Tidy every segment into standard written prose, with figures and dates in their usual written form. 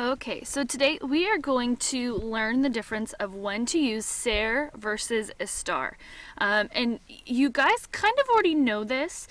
Okay, so today we are going to learn the difference of when to use ser versus estar. And you guys kind of already know this.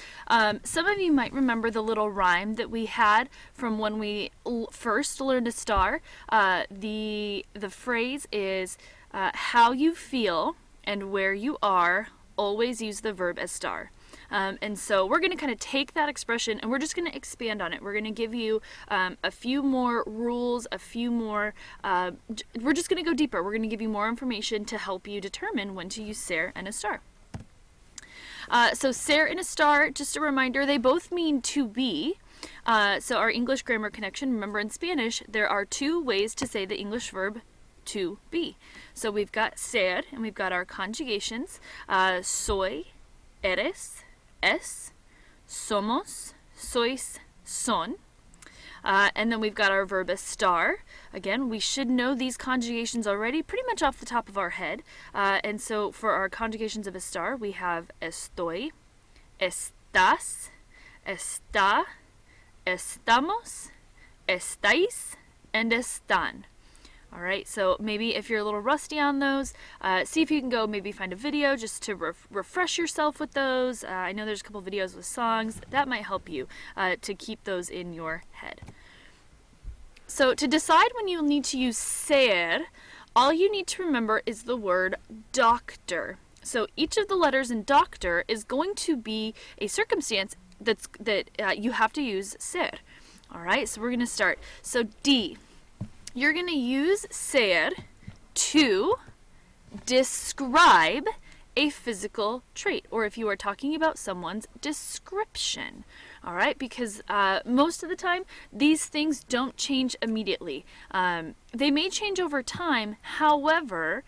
Some of you might remember the little rhyme that we had from when we first learned estar. The phrase is how you feel and where you are, always use the verb estar. And so we're going to kind of take that expression and we're just going to expand on it. We're going to give you a few more rules, a few more, we're just going to go deeper. We're going to give you more information to help you determine when to use ser and estar. So ser and estar, just a reminder, they both mean to be. So our English grammar connection, remember in Spanish, there are two ways to say the English verb to be. So we've got ser and we've got our conjugations, soy, eres, es, somos, sois, son. And then we've got our verb estar. Again, we should know these conjugations already pretty much off the top of our head. And so for our conjugations of estar, we have estoy, estás, está, estamos, estáis, and están. All right, so maybe if you're a little rusty on those, see if you can go maybe find a video just to refresh yourself with those. I know there's a couple videos with songs. That might help you to keep those in your head. So to decide when you'll need to use ser, all you need to remember is the word doctor. So each of the letters in doctor is going to be a circumstance that you have to use ser. All right, so we're going to start. So D. You're going to use ser to describe a physical trait, or if you are talking about someone's description. All right, because most of the time, these things don't change immediately. They may change over time, however,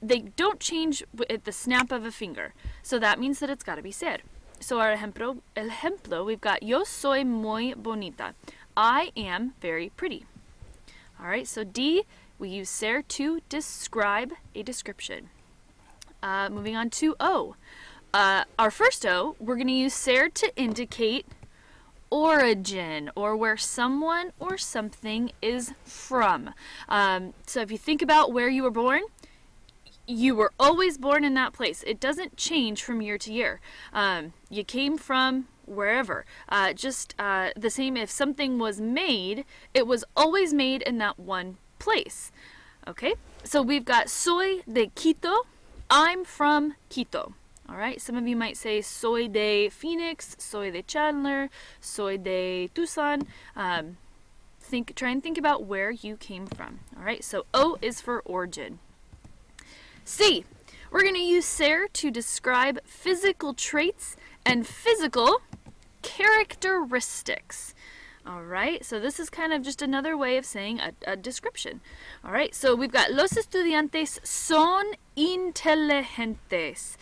they don't change at the snap of a finger. So that means that it's got to be ser. So our ejemplo, we've got yo soy muy bonita. I am very pretty. All right, so D, we use ser to describe a description. Moving on to O. Our first O, we're going to use ser to indicate origin, or where someone or something is from. So if you think about where you were born, you were always born in that place. It doesn't change from year to year. You came from wherever. Just the same if something was made, it was always made in that one place. Okay, so we've got soy de Quito. I'm from Quito. All right, some of you might say soy de Phoenix, soy de Chandler, soy de Tucson. Try and think about where you came from. All right, so O is for origin. C, we're going to use ser to describe physical traits and physical characteristics. All right, so this is kind of just another way of saying a description. All right, so we've got los estudiantes son inteligentes.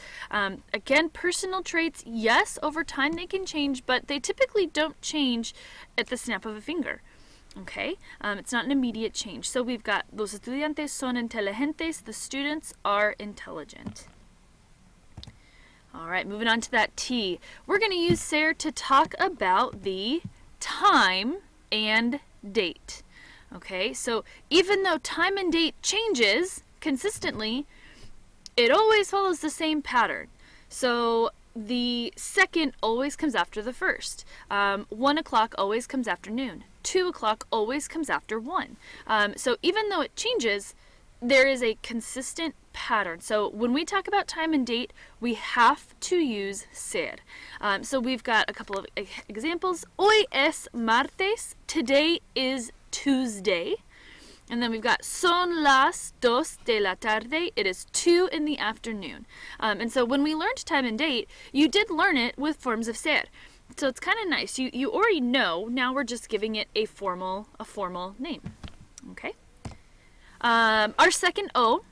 Again, personal traits, yes, over time they can change, but they typically don't change at the snap of a finger. Okay, it's not an immediate change. So we've got los estudiantes son inteligentes, the students are intelligent. All right, moving on to that T. We're going to use ser to talk about the time and date. Okay, so even though time and date changes consistently, it always follows the same pattern. So the second always comes after the first. 1 o'clock always comes after noon. 2 o'clock always comes after 1. So even though it changes, there is a consistent pattern. So when we talk about time and date, we have to use ser. So we've got a couple of examples. Hoy es martes. Today is Tuesday. And then we've got son las 2 de la tarde. It is 2 in the afternoon. And so when we learned time and date, you did learn it with forms of ser. So it's kind of nice. You already know. Now we're just giving it a formal name. Okay. Our second O,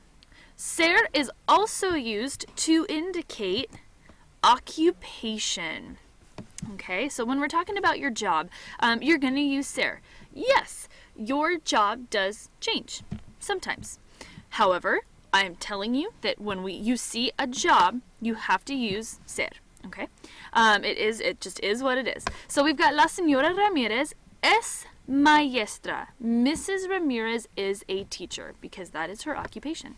ser is also used to indicate occupation. Okay, so when we're talking about your job, you're going to use ser. Yes, your job does change sometimes. However, I am telling you that when you see a job, you have to use ser. Okay, it just is what it is. So we've got la señora Ramirez es maestra. Mrs. Ramirez is a teacher because that is her occupation.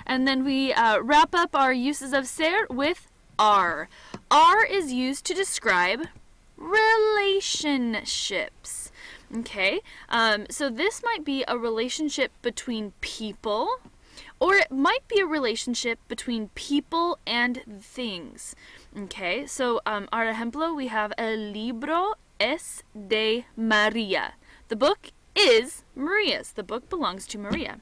And then we wrap up our uses of ser with are. Are is used to describe relationships. Okay, so this might be a relationship between people, or it might be a relationship between people and things. Okay, so our ejemplo, we have El libro es de María. The book is Maria's. The book belongs to Maria.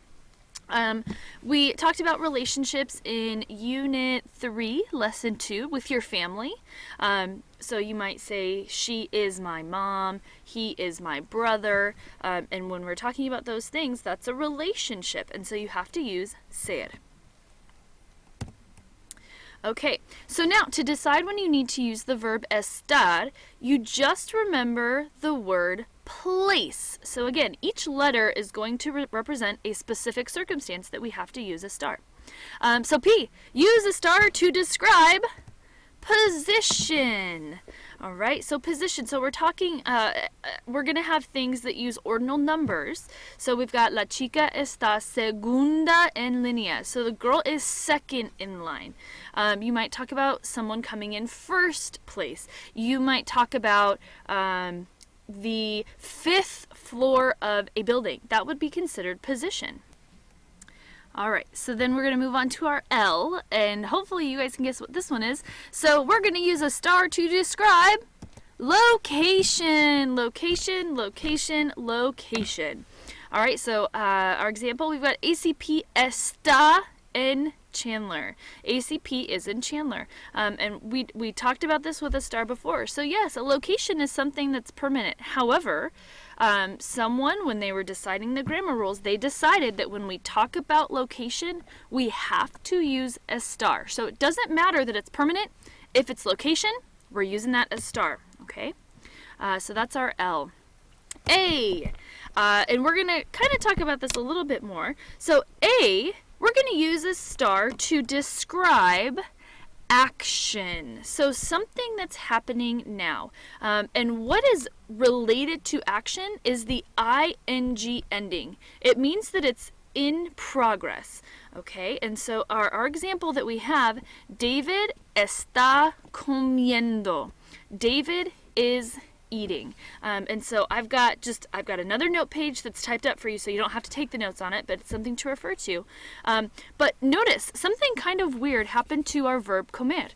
We talked about relationships in Unit 3, Lesson 2, with your family. So you might say, she is my mom, he is my brother. And when we're talking about those things, that's a relationship. And so you have to use ser. Okay, so now to decide when you need to use the verb estar, you just remember the word place. So again, each letter is going to represent a specific circumstance that we have to use estar. So P, use estar to describe position. All right, so position. So we're talking, we're going to have things that use ordinal numbers. So we've got la chica está segunda en línea. So the girl is second in line. You might talk about someone coming in first place. You might talk about the 5th floor of a building. That would be considered position. Alright, so then we're going to move on to our L, and hopefully you guys can guess what this one is. So we're going to use estar to describe location. Location, location, location. Alright, so our example, we've got ACP está en Chandler. ACP is in Chandler. And we talked about this with estar before. So yes, a location is something that's permanent. However, someone, when they were deciding the grammar rules, they decided that when we talk about location, we have to use estar. So it doesn't matter that it's permanent. If it's location, we're using that estar. Okay? So that's our L. A. And we're going to kind of talk about this a little bit more. So A, we're going to use estar to describe action. So something that's happening now. And what is related to action is the ing ending. It means that it's in progress. Okay, and so our example that we have, David está comiendo. David is eating. And so I've got another note page that's typed up for you, so you don't have to take the notes on it, but it's something to refer to. But notice, something kind of weird happened to our verb comer.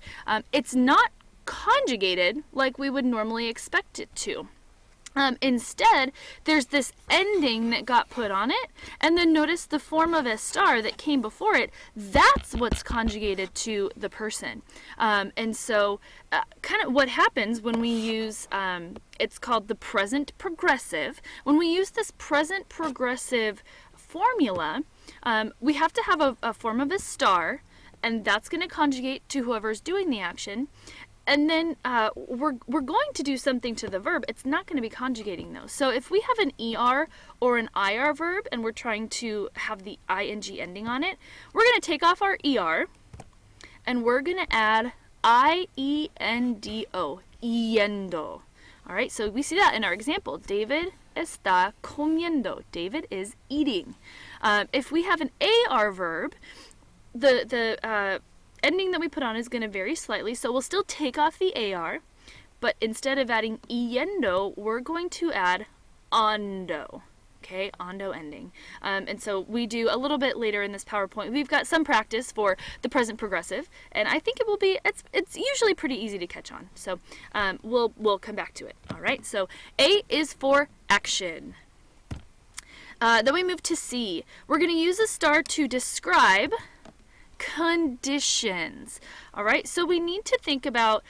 It's not conjugated like we would normally expect it to. Instead, there's this ending that got put on it, and then notice the form of estar that came before it. That's what's conjugated to the person. And so kind of what happens when we use, it's called the present progressive. When we use this present progressive formula, we have to have a form of estar, and that's going to conjugate to whoever's doing the action. And then we're going to do something to the verb. It's not going to be conjugating those. So if we have an ER or an IR verb and we're trying to have the ing ending on it, we're going to take off our ER and we're going to add IENDO, yendo. All right, so we see that in our example. David está comiendo. David is eating. If we have an AR verb, the ending that we put on is going to vary slightly, so we'll still take off the AR, but instead of adding yendo, we're going to add ondo. Okay, ondo ending. And so we do a little bit later in this PowerPoint. We've got some practice for the present progressive, and I think it will be, it's usually pretty easy to catch on. So we'll come back to it. All right, so A is for action. Then we move to C. We're going to use estar to describe conditions. All right, so we need to think about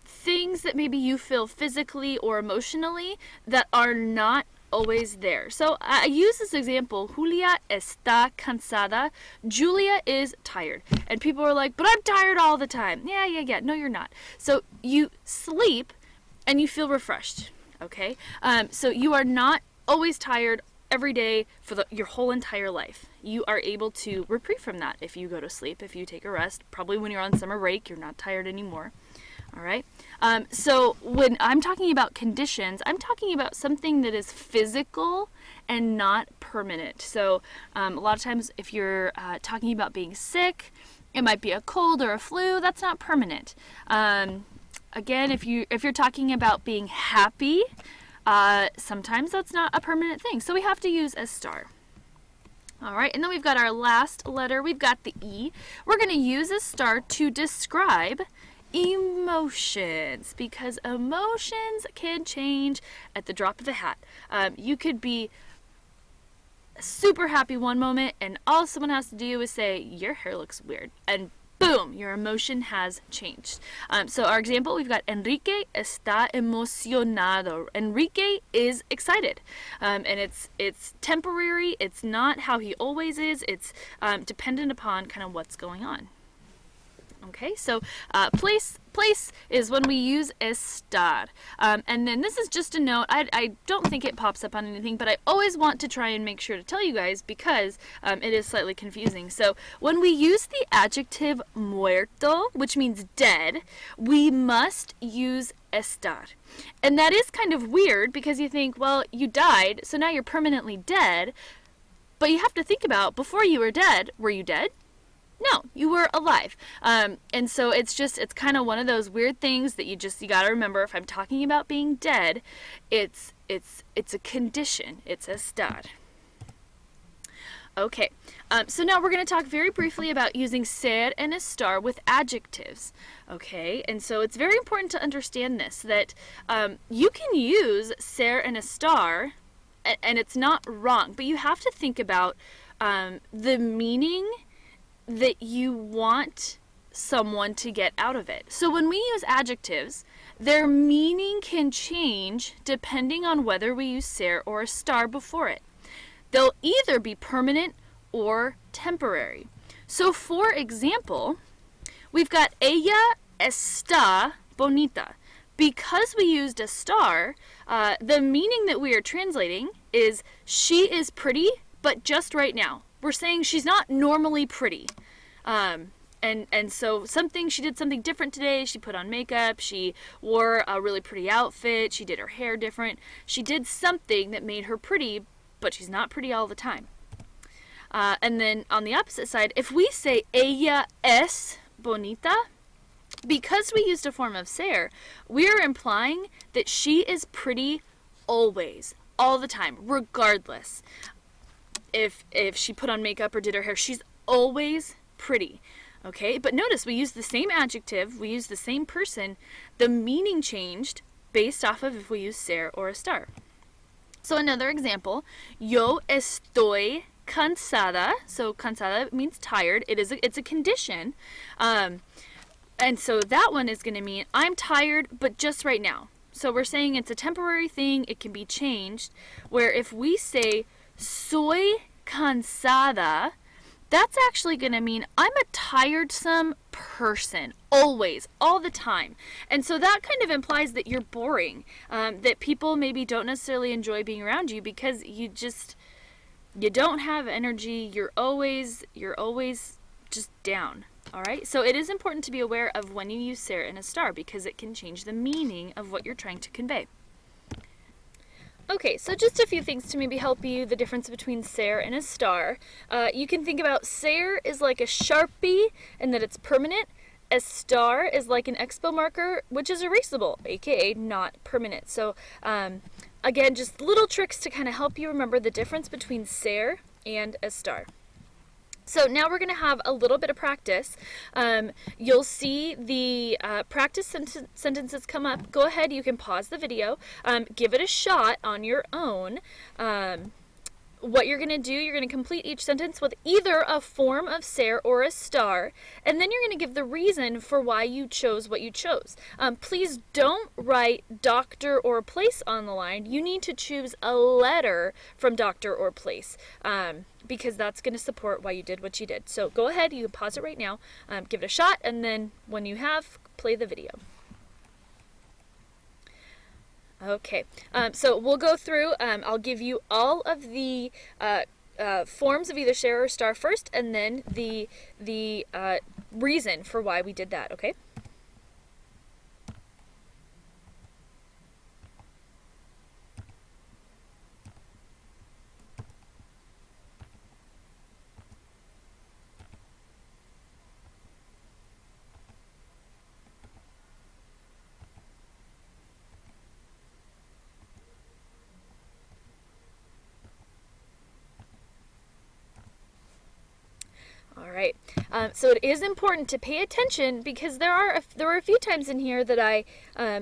things that maybe you feel physically or emotionally that are not always there. So I use this example, Julia está cansada. Julia is tired. And people are like, but I'm tired all the time. Yeah. No, you're not. So you sleep and you feel refreshed. Okay, so you are not always tired every day for your whole entire life. You are able to reprieve from that if you go to sleep, if you take a rest. Probably when you're on summer break, you're not tired anymore. All right. So when I'm talking about conditions, I'm talking about something that is physical and not permanent. So a lot of times if you're talking about being sick, it might be a cold or a flu. That's not permanent. Again, if you're talking about being happy, sometimes that's not a permanent thing. So we have to use estar. All right, and then we've got our last letter. We've got the E. We're going to use estar to describe emotions, because emotions can change at the drop of a hat. You could be super happy one moment, and all someone has to do is say, your hair looks weird, and boom, your emotion has changed. So our example, we've got Enrique está emocionado. Enrique is excited, and it's temporary. It's not how he always is. It's dependent upon kind of what's going on. Okay, so place is when we use estar. And then this is just a note. I don't think it pops up on anything, but I always want to try and make sure to tell you guys because it is slightly confusing. So when we use the adjective muerto, which means dead, we must use estar. And that is kind of weird because you think, well, you died, so now you're permanently dead. But you have to think about, before you were dead, were you dead? No, you were alive. And so it's kind of one of those weird things that you got to remember. If I'm talking about being dead, it's a condition. It's estar. Okay, so now we're going to talk very briefly about using ser and estar with adjectives. Okay, and so it's very important to understand this, that you can use ser and estar, and it's not wrong, but you have to think about the meaning that you want someone to get out of it. So when we use adjectives, their meaning can change depending on whether we use ser or estar before it. They'll either be permanent or temporary. So for example, we've got ella está bonita. Because we used estar, the meaning that we are translating is she is pretty, but just right now. We're saying she's not normally pretty. And so she did something different today. She put on makeup. She wore a really pretty outfit. She did her hair different. She did something that made her pretty, but she's not pretty all the time. And then on the opposite side, if we say ella es bonita, because we used a form of ser, we are implying that she is pretty always, all the time, regardless. If she put on makeup or did her hair, she's always pretty. Okay, but notice we use the same adjective, we use the same person, the meaning changed based off of if we use ser or estar. So another example, yo estoy cansada. So cansada means tired. It's a condition. And so that one is going to mean I'm tired, but just right now. So we're saying it's a temporary thing, it can be changed, where if we say soy cansada, that's actually going to mean I'm a tiresome person, always, all the time. And so that kind of implies that you're boring, that people maybe don't necessarily enjoy being around you because you don't have energy, you're always just down. All right, so it is important to be aware of when you use ser and estar because it can change the meaning of what you're trying to convey. Okay, so just a few things to maybe help you the difference between ser and estar. You can think about ser is like a Sharpie and that it's permanent. Estar is like an expo marker, which is erasable, aka not permanent. So again, just little tricks to kind of help you remember the difference between ser and estar. So now we're going to have a little bit of practice. You'll see the practice sentences come up. Go ahead, you can pause the video, give it a shot on your own. What you're going to do, you're going to complete each sentence with either a form of ser or estar, and then you're going to give the reason for why you chose what you chose. Please don't write doctor or place on the line. You need to choose a letter from doctor or place, because that's going to support why you did what you did. So go ahead, you can pause it right now, give it a shot, and then when you have, play the video. Okay, so we'll go through, I'll give you all of the forms of either ser or estar first, and then the reason for why we did that, okay? So it is important to pay attention because there were a few times in here that I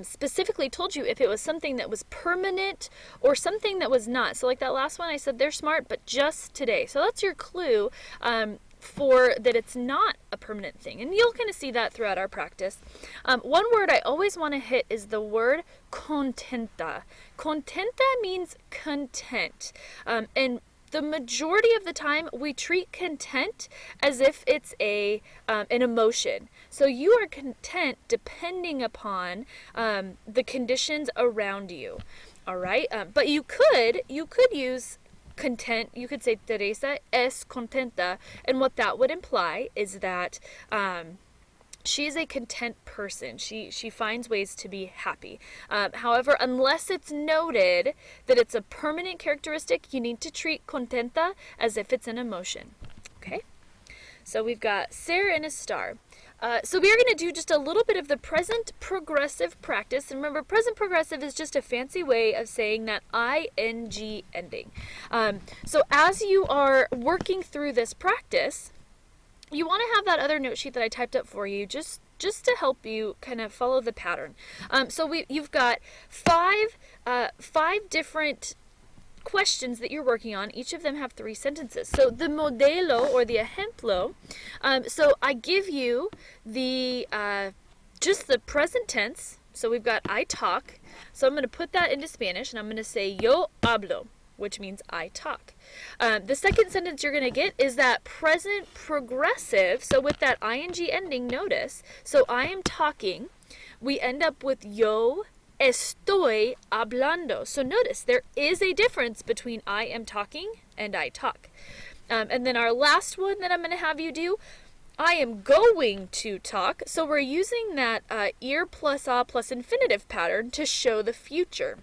specifically told you if it was something that was permanent or something that was not. So like that last one, I said they're smart, but just today. So that's your clue for that it's not a permanent thing. And you'll kind of see that throughout our practice. One word I always want to hit is the word contenta. Contenta means content. And the majority of the time, we treat content as if it's an emotion. So you are content depending upon the conditions around you. All right, but you could use content. You could say Teresa es contenta, and what that would imply is that she's a content person. She finds ways to be happy. However, unless it's noted that it's a permanent characteristic, you need to treat contenta as if it's an emotion. Okay? So we've got ser and estar. So we are going to do just a little bit of the present progressive practice. And remember, present progressive is just a fancy way of saying that ing ending. So as you are working through this practice, you want to have that other note sheet that I typed up for you just to help you kind of follow the pattern. So you've got five different questions that you're working on. Each of them have 3 sentences. So the modelo or the ejemplo, so I give you the just the present tense. So we've got I talk. So I'm going to put that into Spanish and I'm going to say yo hablo, which means I talk. The second sentence you're going to get is that present progressive. So with that ing ending, notice. So I am talking. We end up with yo estoy hablando. So notice there is a difference between I am talking and I talk. And then our last one that I'm going to have you do, I am going to talk. So we're using that ir plus a plus infinitive pattern to show the future.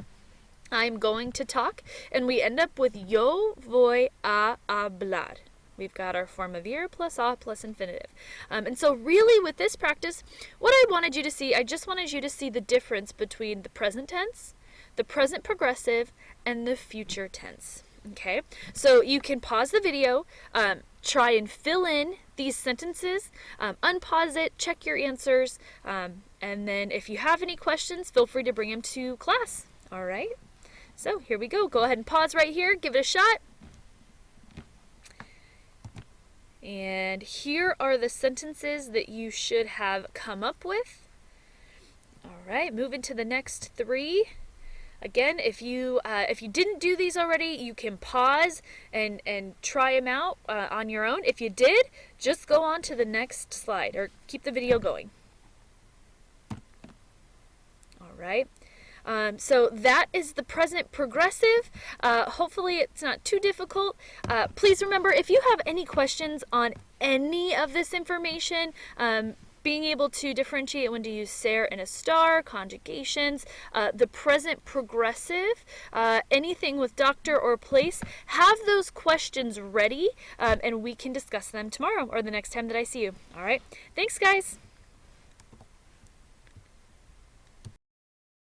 I'm going to talk, and we end up with yo voy a hablar. We've got our form of ir plus a plus infinitive. And so really with this practice, what I wanted you to see, I just wanted you to see the difference between the present tense, the present progressive, and the future tense. Okay, so you can pause the video, try and fill in these sentences, unpause it, check your answers, and then if you have any questions, feel free to bring them to class. All right. So here we go. Go ahead and pause right here. Give it a shot. And here are the sentences that you should have come up with. All right, moving to the next 3. Again, if you didn't do these already, you can pause and try them out on your own. If you did, just go on to the next slide or keep the video going. All right. So that is the present progressive. Hopefully it's not too difficult. Please remember, if you have any questions on any of this information, being able to differentiate when to use ser and estar, conjugations, the present progressive, anything with doctor or place, have those questions ready, and we can discuss them tomorrow or the next time that I see you. All right. Thanks, guys.